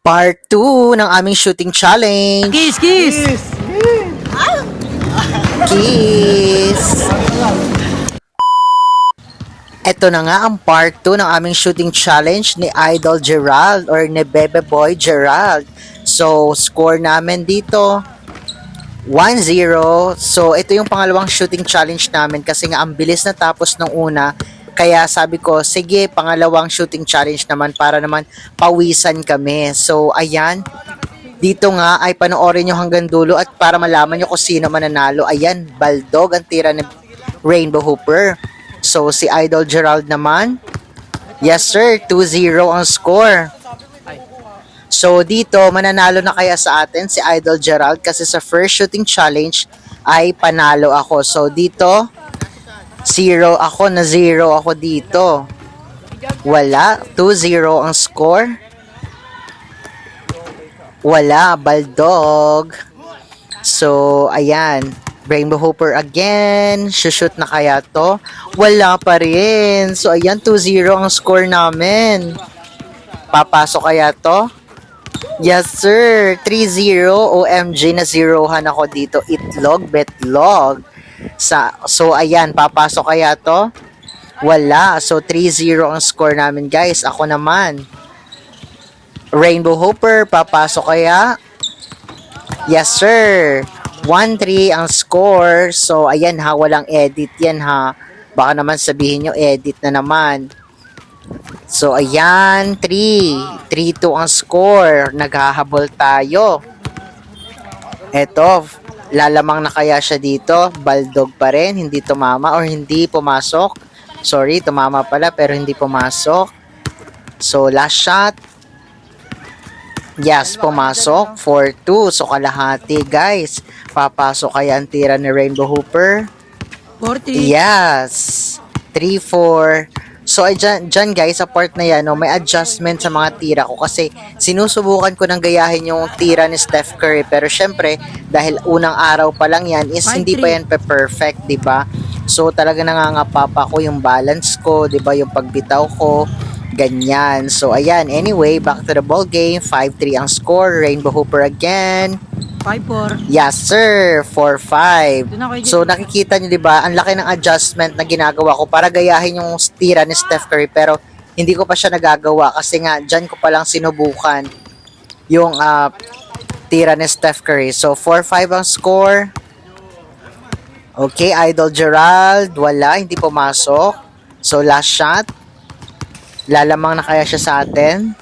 Part 2 ng aming shooting challenge. Kiss, kiss! Kiss! Ito na nga ang part 2 ng aming shooting challenge ni Idol Gerald or ni Bebe Boy Gerald. So, score namin dito 1-0. So, ito yung pangalawang shooting challenge namin kasi nga ang bilis na tapos nung una. Kaya sabi ko, sige, pangalawang shooting challenge naman para naman pawisan kami. So, ayan. Dito nga ay panoorin nyo hanggang dulo at para malaman nyo kung sino mananalo. Ayan, Baldog ang tira ni Rainbow Hooper. So, si Idol Gerald naman. Yes, sir. 2-0 ang score. So, dito, mananalo na kaya sa atin si Idol Gerald kasi sa first shooting challenge ay panalo ako. So, dito, 0 ako, na 0 ako dito. Wala. 2-0 ang score. Wala. Baldog. So, ayan. Rainbow Hooper again. Shoot na kaya to? Wala pa rin. So, ayan. 2-0 ang score namin. Papasok kaya to? Yes, sir. 3-0. OMG, na zerohan ako dito. Itlog, betlog. So, ayan. Papasok kaya to? Wala. So, 3-0 ang score namin, guys. Ako naman. Rainbow Hooper, papasok kaya? Yes, sir. 1-3 ang score. So, ayan ha. Walang edit yan ha. Baka naman sabihin nyo, edit na naman. So, ayan. 3-2 ang score. Naghahabol tayo. Eto. Lalamang na kaya siya dito. Baldog pa rin. Hindi tumama or hindi pumasok. Sorry, tumama pala pero hindi pumasok. So, last shot. Yes, pumasok. 4-2. So, kalahati, guys. Papasok kaya ang tira ni Rainbow Hooper. 40. Yes. 3-4. So, ay dyan guys, sa part na yan, no, may adjustment sa mga tira ko kasi sinusubukan ko ng gayahin yung tira ni Steph Curry. Pero syempre, dahil unang araw pa lang yan, is hindi pa yan perfect, di ba? So, talaga nangangapapa ko yung balance ko, di ba? Yung pagbitaw ko, ganyan. So, ayan. Anyway, back to the ball game. 5-3 ang score. Rainbow Hooper again. 5-4. Yes, sir. 4-5. Doon ako, So, nakikita nyo, di ba? Ang laki ng adjustment na ginagawa ko para gayahin yung tira ni Steph Curry. Pero, hindi ko pa siya nagagawa kasi nga, dyan ko palang sinubukan yung tira ni Steph Curry. So, 4-5 ang score. Okay, Idol Gerald. Wala, hindi pumasok. So, last shot. Lalamang na kaya siya sa atin.